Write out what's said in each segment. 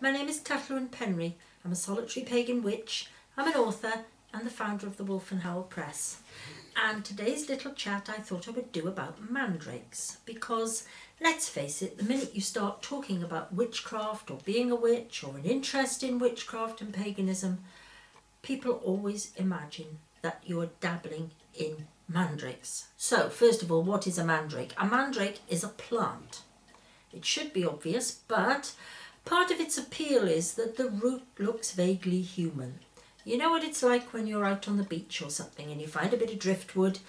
My name is Tylluan. I'm a solitary pagan witch, I'm an author and the founder of the Wolf and Howl Press. And today's little chat I thought I would do about mandrakes, because let's face it, the minute you start talking about witchcraft or being a witch or an interest in witchcraft and paganism, people always imagine that you're dabbling in mandrakes. So first of all, what is a mandrake? A mandrake is a plant. It should be obvious, but part of its appeal is that the root looks vaguely human. You know what it's like when you're out on the beach or something and you find a bit of driftwood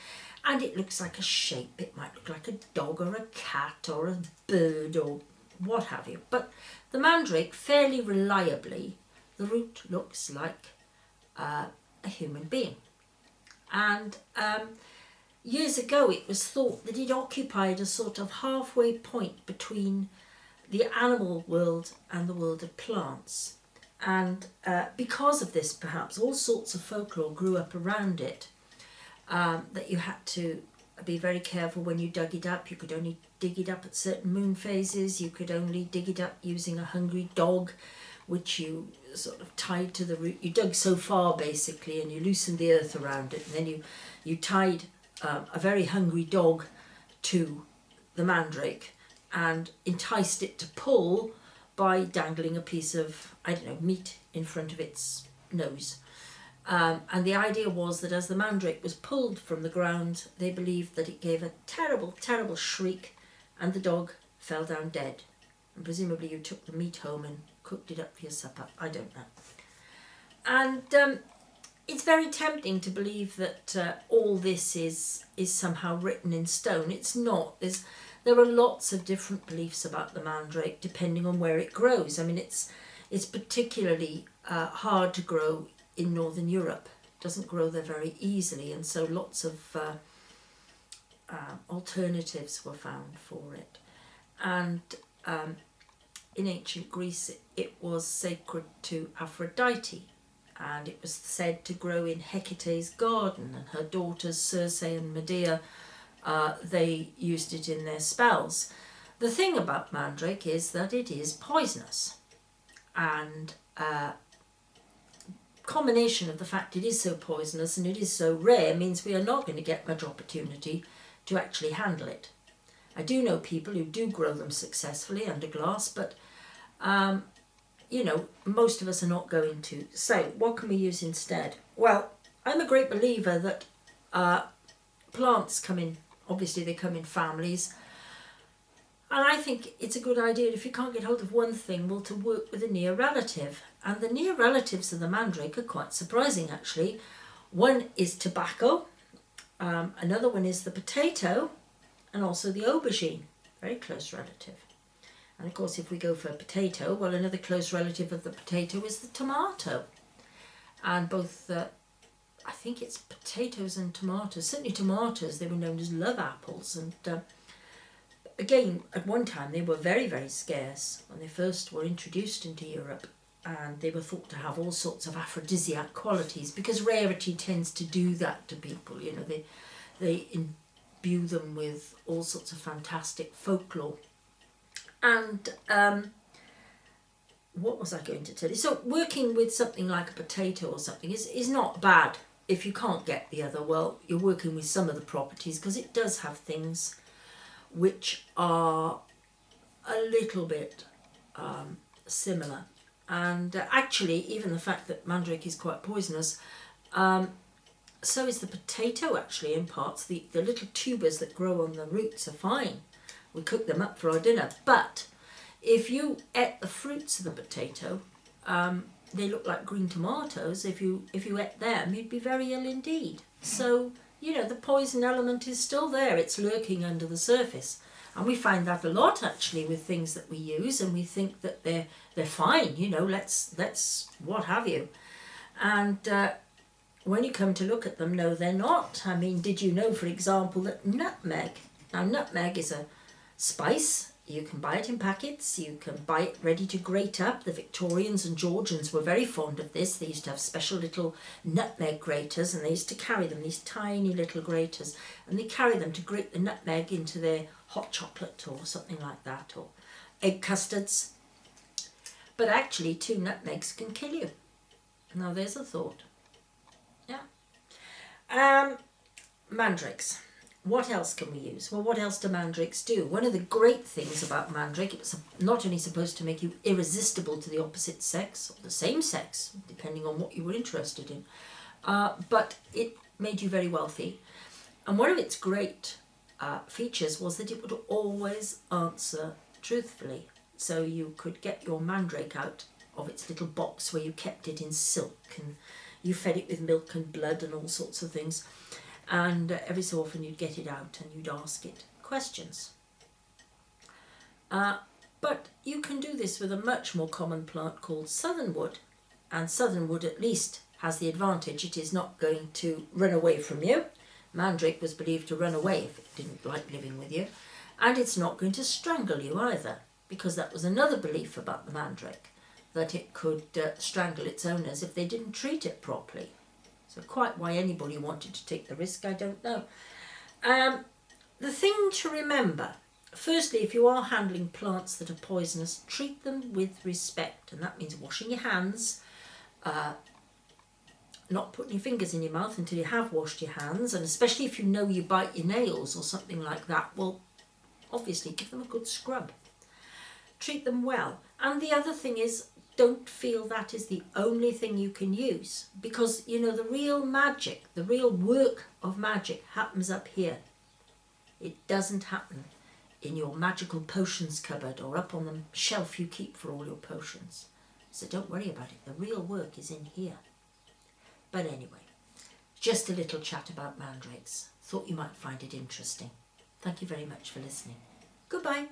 and it looks like a shape. It might look like a dog or a cat or a bird or what have you. But the mandrake, fairly reliably, the root looks like a human being. And years ago it was thought that it occupied a sort of halfway point between the animal world and the world of plants. And because of this, perhaps, all sorts of folklore grew up around it, that you had to be very careful when you dug it up. You could only dig it up at certain moon phases. You could only dig it up using a hungry dog, which you sort of tied to the root. You dug so far, basically, and you loosened the earth around it. And then you tied a very hungry dog to the mandrake and enticed it to pull by dangling a piece of, I don't know, meat in front of its nose. And the idea was that as the mandrake was pulled from the ground, they believed that it gave a terrible, terrible shriek and the dog fell down dead. And presumably you took the meat home and cooked it up for your supper. I don't know. And it's very tempting to believe that all this is somehow written in stone. It's not. There are lots of different beliefs about the mandrake depending on where it grows. I mean, it's particularly hard to grow in Northern Europe. It doesn't grow there very easily, and so lots of alternatives were found for it. And in ancient Greece, it was sacred to Aphrodite, and it was said to grow in Hecate's garden, and her daughters Circe and Medea, they used it in their spells. The thing about mandrake is that it is poisonous, and combination of the fact it is so poisonous and it is so rare means we are not going to get much opportunity to actually handle it. I do know people who do grow them successfully under glass, but you know, most of us are not going to. So what can we use instead? Well, I'm a great believer that plants come in, obviously they come in families, and I think it's a good idea, if you can't get hold of one thing, well, to work with a near relative. And the near relatives of the mandrake are quite surprising, actually. One is tobacco, another one is the potato, and also the aubergine, very close relative. And of course, if we go for a potato, well, another close relative of the potato is the tomato. And both, I think it's potatoes and tomatoes, certainly tomatoes, they were known as love apples. And again, at one time, they were very, very scarce when they first were introduced into Europe. And they were thought to have all sorts of aphrodisiac qualities, because rarity tends to do that to people. You know, they imbue them with all sorts of fantastic folklore. And what was I going to tell you? So working with something like a potato or something is not bad. If you can't get the other, well, you're working with some of the properties, because it does have things which are a little bit similar. And actually, even the fact that mandrake is quite poisonous, so is the potato, actually, in parts. The little tubers that grow on the roots are fine. We cook them up for our dinner. But if you ate the fruits of the potato, they look like green tomatoes. If you ate them, you'd be very ill indeed. So, you know, the poison element is still there. It's lurking under the surface. And we find that a lot, actually, with things that we use, and we think that they're fine, you know, let's what have you. And when you come to look at them, no, they're not. I mean, did you know, for example, that nutmeg, now nutmeg is a spice. You can buy it in packets, you can buy it ready to grate up. The Victorians and Georgians were very fond of this. They used to have special little nutmeg graters, and they used to carry them, these tiny little graters, and they carry them to grate the nutmeg into their hot chocolate or something like that, or egg custards. But actually 2 nutmegs can kill you. Now there's a thought. Yeah. Mandrakes. What else can we use? Well, what else do mandrakes do? One of the great things about mandrake, it's not only supposed to make you irresistible to the opposite sex, or the same sex, depending on what you were interested in, but it made you very wealthy. And one of its great features was that it would always answer truthfully. So you could get your mandrake out of its little box where you kept it in silk, and you fed it with milk and blood and all sorts of things. And every so often you'd get it out and you'd ask it questions. But you can do this with a much more common plant called southernwood. And southernwood at least has the advantage it is not going to run away from you. Mandrake was believed to run away if it didn't like living with you. And it's not going to strangle you either, because that was another belief about the mandrake, that it could strangle its owners if they didn't treat it properly. So quite why anybody wanted to take the risk, I don't know. The thing to remember, firstly, if you are handling plants that are poisonous, treat them with respect. And that means washing your hands, not putting your fingers in your mouth until you have washed your hands. And especially if you know you bite your nails or something like that, well, obviously give them a good scrub. Treat them well. And the other thing is, don't feel that is the only thing you can use, because you know the real magic, the real work of magic happens up here. It doesn't happen in your magical potions cupboard or up on the shelf you keep for all your potions. So don't worry about it. The real work is in here. But anyway, just a little chat about mandrakes. Thought you might find it interesting. Thank you very much for listening. Goodbye.